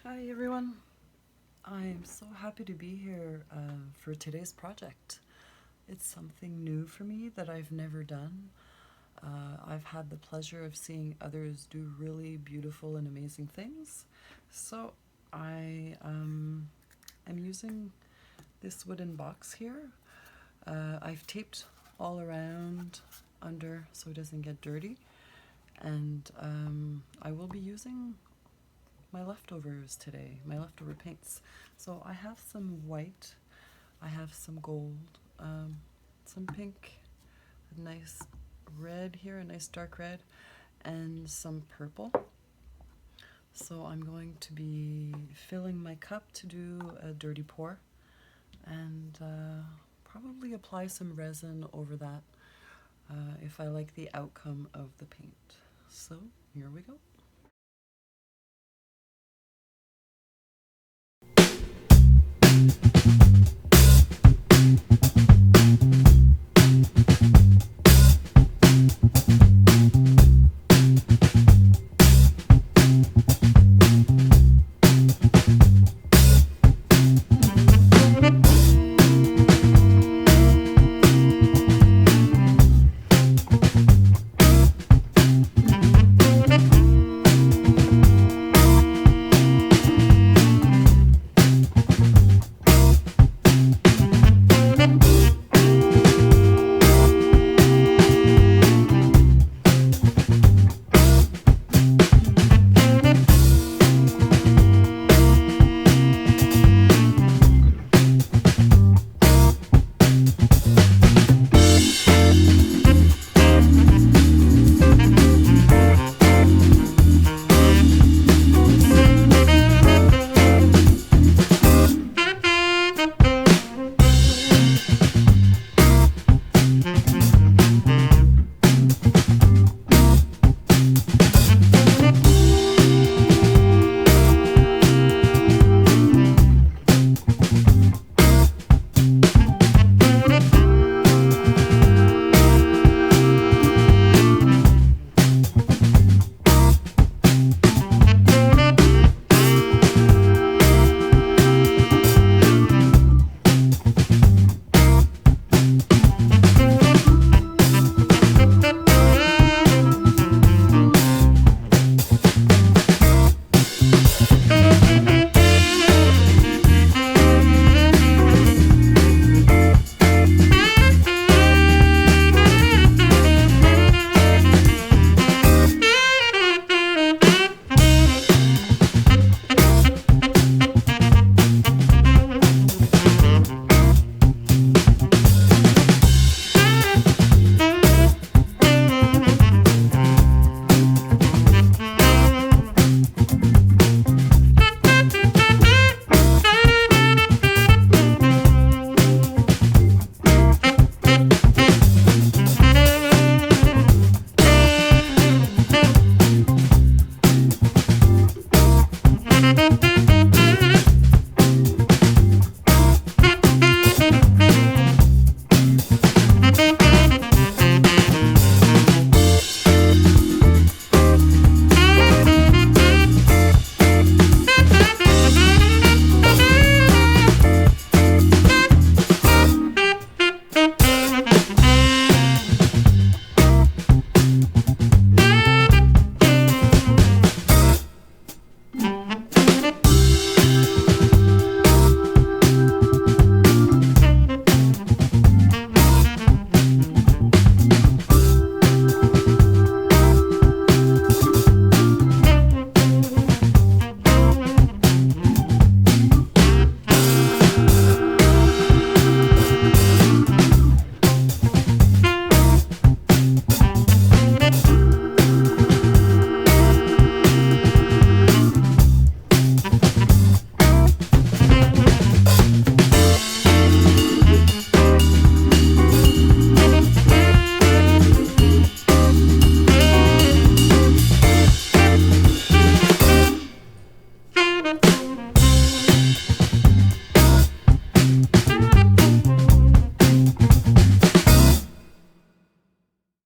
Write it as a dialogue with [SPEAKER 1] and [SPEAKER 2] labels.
[SPEAKER 1] Hi everyone. I'm so happy to be here for today's project. It's something new for me that I've never done. I've had the pleasure of seeing others do really beautiful and amazing things. So I'm using this wooden box here. I've taped all around under so it doesn't get dirty. And I will be using my leftovers today, my leftover paints. So I have some white, I have some gold, some pink, a nice red here, a nice dark red, and some purple. So I'm going to be filling my cup to do a dirty pour and probably apply some resin over that if I like the outcome of the paint. So here we go.